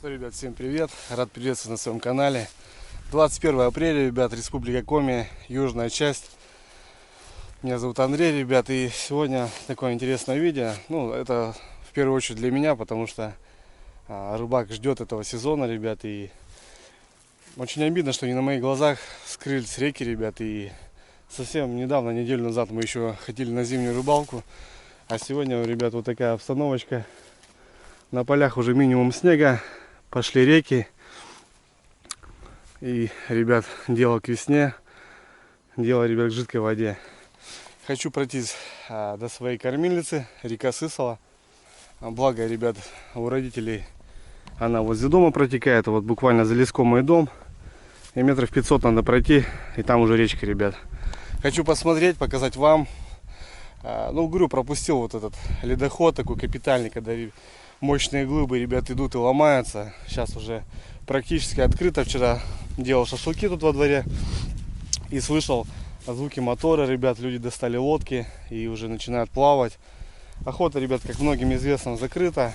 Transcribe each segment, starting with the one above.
Ребят, всем привет! Рад приветствовать на своем канале. 21 апреля, ребят, Республика Коми, южная часть. Меня зовут Андрей, ребят, и сегодня такое интересное видео. Ну, это в первую очередь для меня, потому что рыбак ждет этого сезона, ребят, и очень обидно, что не на моих глазах скрылись реки, ребят, и совсем недавно, неделю назад, мы еще ходили на зимнюю рыбалку, а сегодня, ребят, вот такая обстановочка. На полях уже минимум снега. Пошли реки. И, ребят, дело к весне. Дело, ребят, к жидкой воде. Хочу пройтись до своей кормилицы, река Сысола. Благо, ребят, у родителей она возле дома протекает. Вот буквально за леском мой дом. И метров 500 надо пройти. И там уже речка, ребят. Хочу посмотреть, показать вам. Ну, говорю, пропустил вот этот ледоход такой капитальный, когда мощные глыбы, ребят, идут и ломаются. Сейчас уже практически открыто. Вчера делал шашлыки тут во дворе и слышал звуки мотора, ребят. Люди достали лодки и уже начинают плавать. Охота, ребят, как многим известно, закрыта.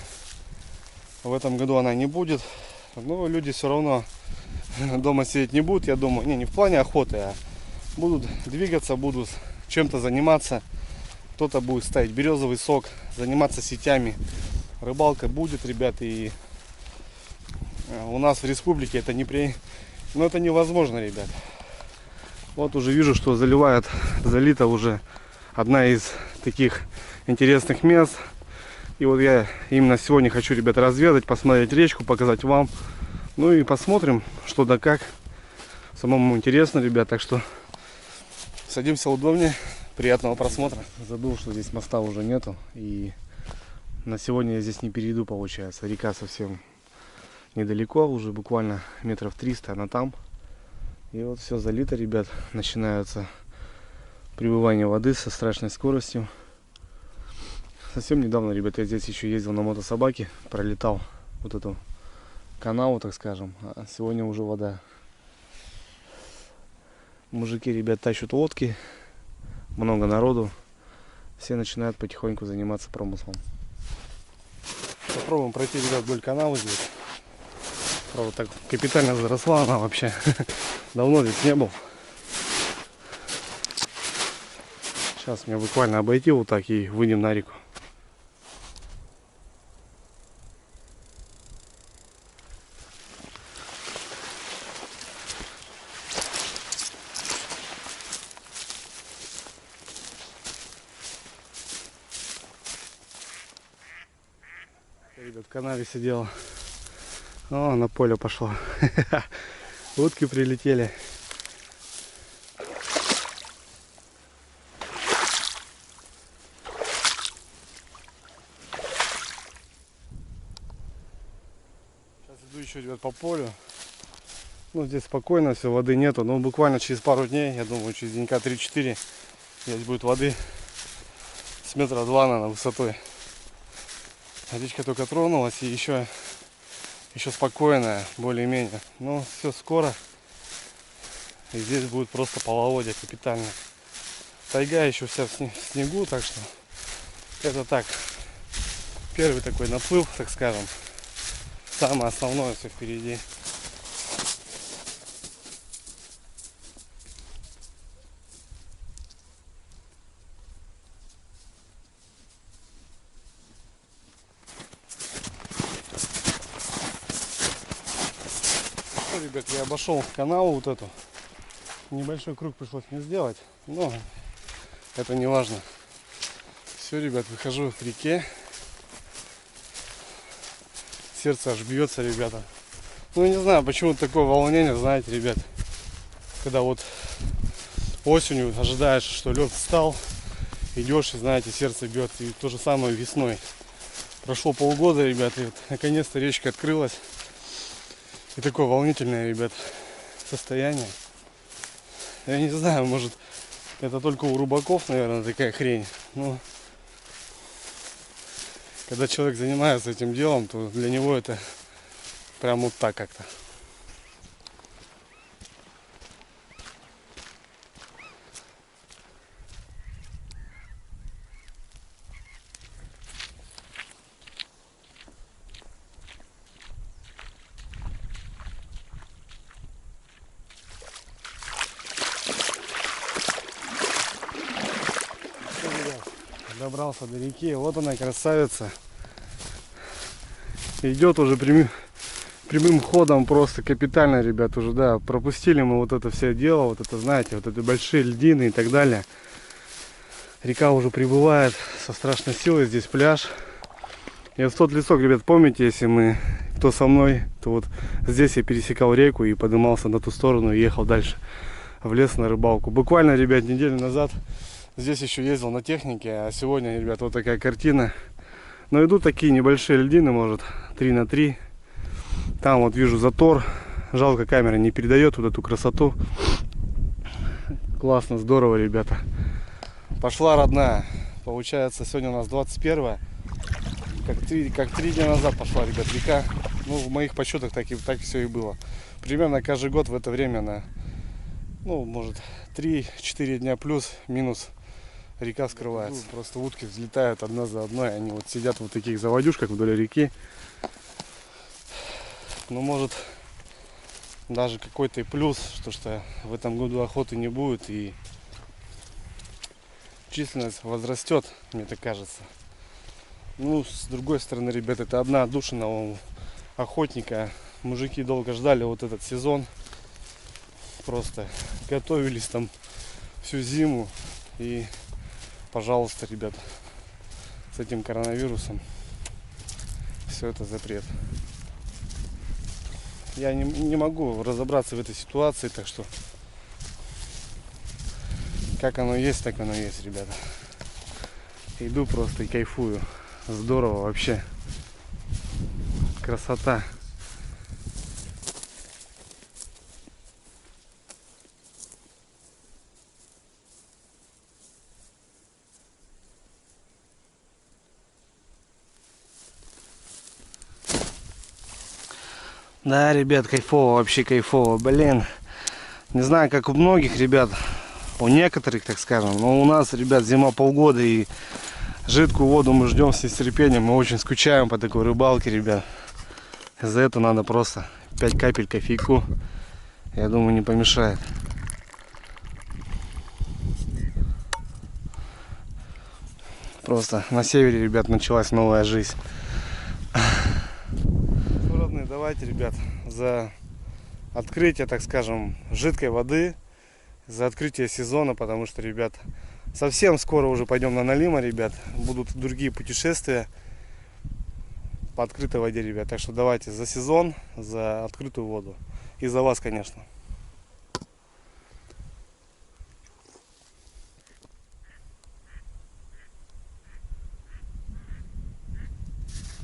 В этом году она не будет. Но люди все равно дома сидеть не будут, я думаю. Не в плане охоты, а будут двигаться, будут чем-то заниматься. Кто-то будет ставить березовый сок, заниматься сетями. Рыбалка будет, ребят, и у нас в республике это но это невозможно, ребят. Вот уже вижу, что залита уже одна из таких интересных мест. И вот я именно сегодня хочу, ребят, разведать, посмотреть речку, показать вам. Ну и посмотрим, что да как. Самому интересно, ребят, так что садимся удобнее. Приятного просмотра. Забыл, что здесь моста уже нету. И на сегодня я здесь не перейду, получается. Река совсем недалеко, уже буквально метров 300 она там. И вот все залито, ребят. Начинаются прибывание воды со страшной скоростью. Совсем недавно, ребят, я здесь еще ездил на мотособаке. Пролетал вот эту канаву, так скажем. А сегодня уже вода. Мужики, ребят, тащат лодки. Много народу. Все начинают потихоньку заниматься промыслом. Попробуем пройти, ребят, вдоль канала здесь. Правда, так капитально заросла она вообще. Давно здесь не был. Сейчас мне буквально обойти вот так и выйдем на реку. Ребят, в канаве сидела. О, на поле пошла. Утки прилетели. Сейчас иду еще, ребят, по полю. Ну, здесь спокойно, все, воды нету. Но буквально через пару дней, я думаю, через денька 3-4 здесь будет воды с метра 2, наверное, высотой. Водичка только тронулась и еще спокойная, более-менее. Но все скоро. И здесь будет просто половодье капитально. Тайга еще вся в снегу, так что это так. Первый такой наплыв, так скажем. Самое основное все впереди. Ребят, я обошел канаву вот эту. Небольшой круг пришлось мне сделать, но это не важно. Все, ребят, выхожу к реке. Сердце аж бьется, ребята. Ну, не знаю, почему такое волнение, знаете, ребят. Когда вот осенью ожидаешь, что лед встал, идешь, и, знаете, сердце бьет. И то же самое весной. Прошло полгода, ребят, и вот наконец-то речка открылась. И такое волнительное, ребят, состояние. Я не знаю, может, это только у рыбаков, наверное, такая хрень. Но когда человек занимается этим делом, то для него это прям вот так как-то. Добрался до реки. Вот она, красавица. Идет уже прямым ходом, просто капитально, ребят, уже, да, пропустили мы вот это все дело, вот это, знаете, вот эти большие льдины и так далее. Река уже прибывает со страшной силой, здесь пляж. И вот тот лесок, ребят, помните, если мы, кто со мной, то вот здесь я пересекал реку и поднимался на ту сторону и ехал дальше в лес на рыбалку. Буквально, ребят, неделю назад здесь еще ездил на технике, а сегодня, ребят, вот такая картина. Но идут такие небольшие льдины, может 3 на 3. Там вот вижу затор. Жалко, камера не передает вот эту красоту. Классно, здорово, ребята. Пошла родная. Получается, сегодня у нас 21. Как 3 дня назад пошла, ребят, река. Ну, в моих подсчетах так все и было. Примерно каждый год в это время ну, может, 3-4 дня плюс-минус река скрывается. Просто утки взлетают одна за одной. Они вот сидят в вот таких заводюшках вдоль реки. Ну, может, даже какой-то и плюс, что в этом году охоты не будет и численность возрастет, мне так кажется. Ну, с другой стороны, ребят, это одна отдушина у охотника. Мужики долго ждали вот этот сезон. Просто готовились там всю зиму. И, пожалуйста, ребят, с этим коронавирусом все это запрет. Я не могу разобраться в этой ситуации, так что как оно есть, так оно есть, ребята. Иду просто и кайфую. Здорово вообще. Красота. Да, ребят, кайфово, вообще кайфово. Блин, не знаю, как у многих ребят, у некоторых, так скажем, но у нас, ребят, зима полгода, и жидкую воду мы ждем с нетерпением. Мы очень скучаем по такой рыбалке, ребят. За это надо просто 5 капель кофейку. Я думаю, не помешает. Просто на севере, ребят, началась новая жизнь. Родные, давайте, ребят, за открытие, так скажем, жидкой воды, за открытие сезона, потому что, ребят, совсем скоро уже пойдем на Налима, ребят. Будут другие путешествия по открытой воде, ребят. Так что давайте за сезон, за открытую воду. И за вас, конечно.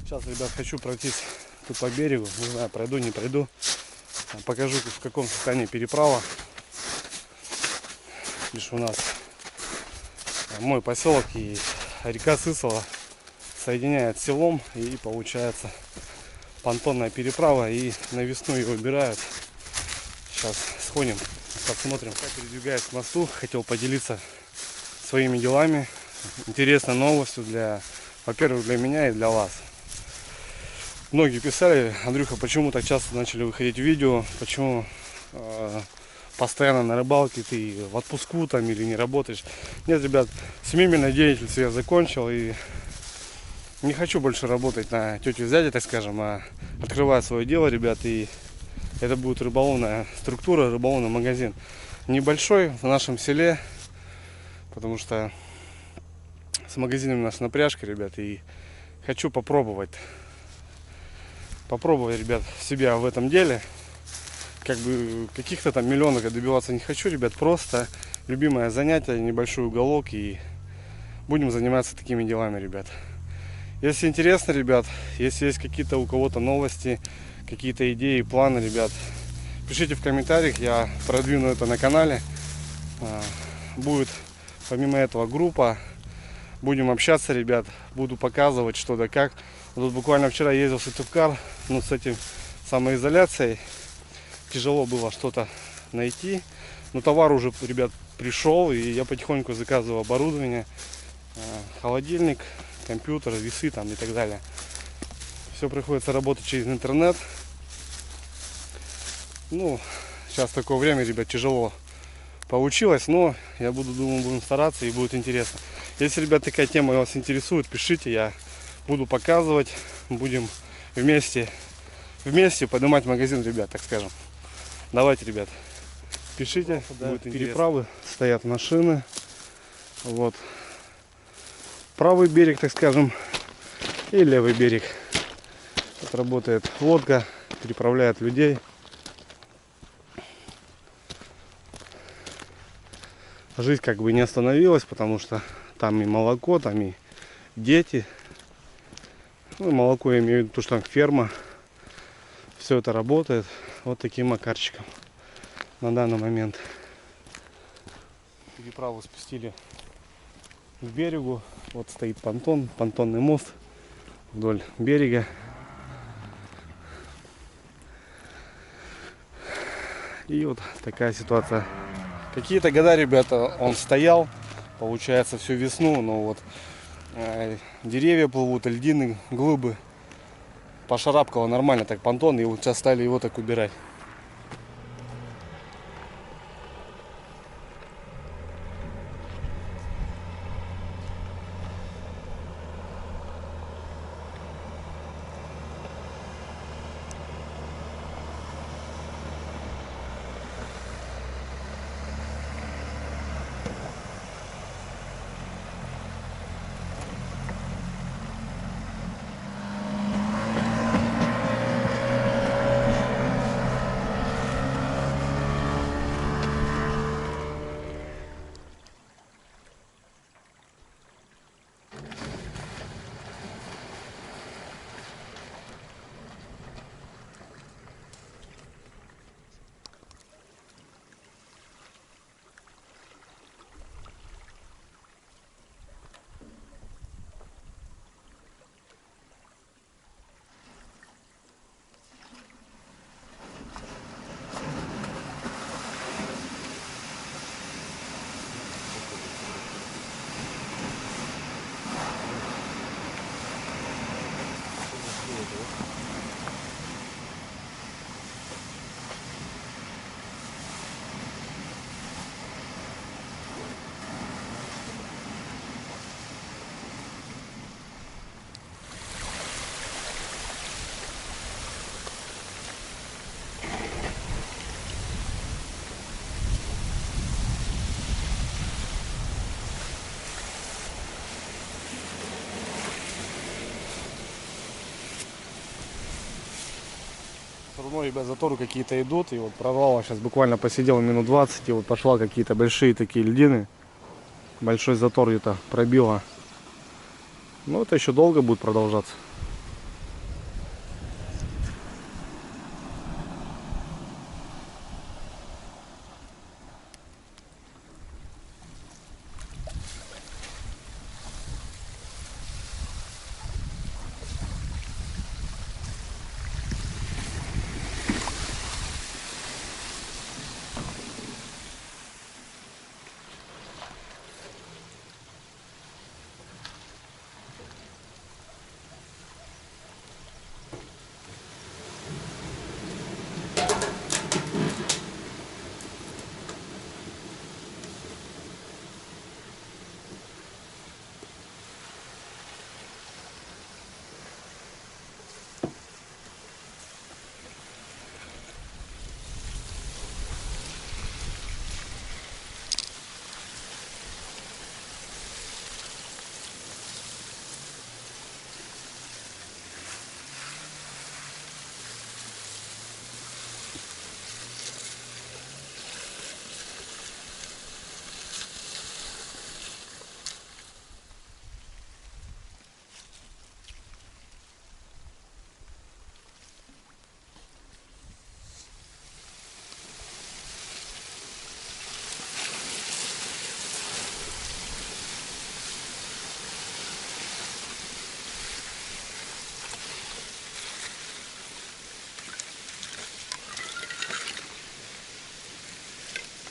Сейчас, ребят, хочу пройтись тут по берегу. Не знаю, пройду, не пройду. Покажу, в каком состоянии переправа. Лишь у нас мой поселок и река Сысола соединяет с селом, и получается понтонная переправа, и на весну ее убирают. Сейчас сходим, посмотрим, как передвигаюсь к мосту. Хотел поделиться своими делами, интересной новостью во-первых, для меня и для вас. Многие писали: Андрюха, почему так часто начали выходить видео, почему постоянно на рыбалке, ты в отпуску там или не работаешь. Нет, ребят, семейной деятельностью я закончил и не хочу больше работать на тетю зятя, так скажем, а открываю свое дело, ребят, и это будет рыболовная структура, рыболовный магазин. Небольшой в нашем селе, потому что с магазином у нас напряжка, ребят, и хочу попробовать, ребят, себя в этом деле. Как бы каких-то там миллионов я добиваться не хочу, ребят, просто любимое занятие, небольшой уголок, и будем заниматься такими делами, ребят. Если интересно, ребят, если есть какие-то у кого-то новости, какие-то идеи, планы, ребят, пишите в комментариях, я продвину это на канале. Будет помимо этого группа, будем общаться, ребят, буду показывать что да как. Тут буквально вчера ездил в Сыктывкар, но с этим самоизоляцией тяжело было что-то найти. Но товар уже, ребят, пришел, и я потихоньку заказываю оборудование, холодильник, компьютер, весы там и так далее. Все приходится работать через интернет. Ну, сейчас такое время, ребят, тяжело получилось, но я думаю, будем стараться, и будет интересно. Если, ребят, такая тема вас интересует, пишите, я буду показывать, будем вместе поднимать магазин, ребят, так скажем. Давайте, ребят, пишите, будет переправы, стоят машины, вот, правый берег, так скажем, и левый берег. Тут работает лодка, переправляет людей. Жизнь как бы не остановилась, потому что там и молоко, там и дети. Ну, молоко я имею в виду, то, что там ферма. Все это работает вот таким макарчиком на данный момент. Переправу спустили к берегу. Вот стоит понтон, понтонный мост вдоль берега. И вот такая ситуация. Какие-то года, ребята, он стоял, получается, всю весну, но вот деревья плывут, льдины, глыбы. Пошарапкало нормально так понтон, и вот сейчас стали его так убирать. Все равно, ребят, заторы какие-то идут. И вот прорвало, сейчас буквально посидел минут 20. И вот пошла какие-то большие такие льдины. Большой затор где-то пробило. Но это еще долго будет продолжаться.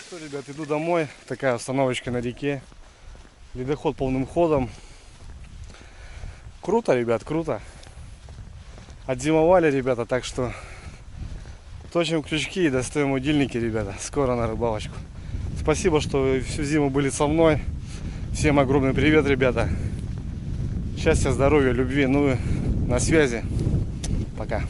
Что, ребят, иду домой. Такая остановочка на реке. Ледоход полным ходом. Круто, ребят, круто. Отзимовали, ребята, так что точим крючки и достаем удильники, ребята. Скоро на рыбалочку. Спасибо, что вы всю зиму были со мной. Всем огромный привет, ребята. Счастья, здоровья, любви. Ну и на связи. Пока.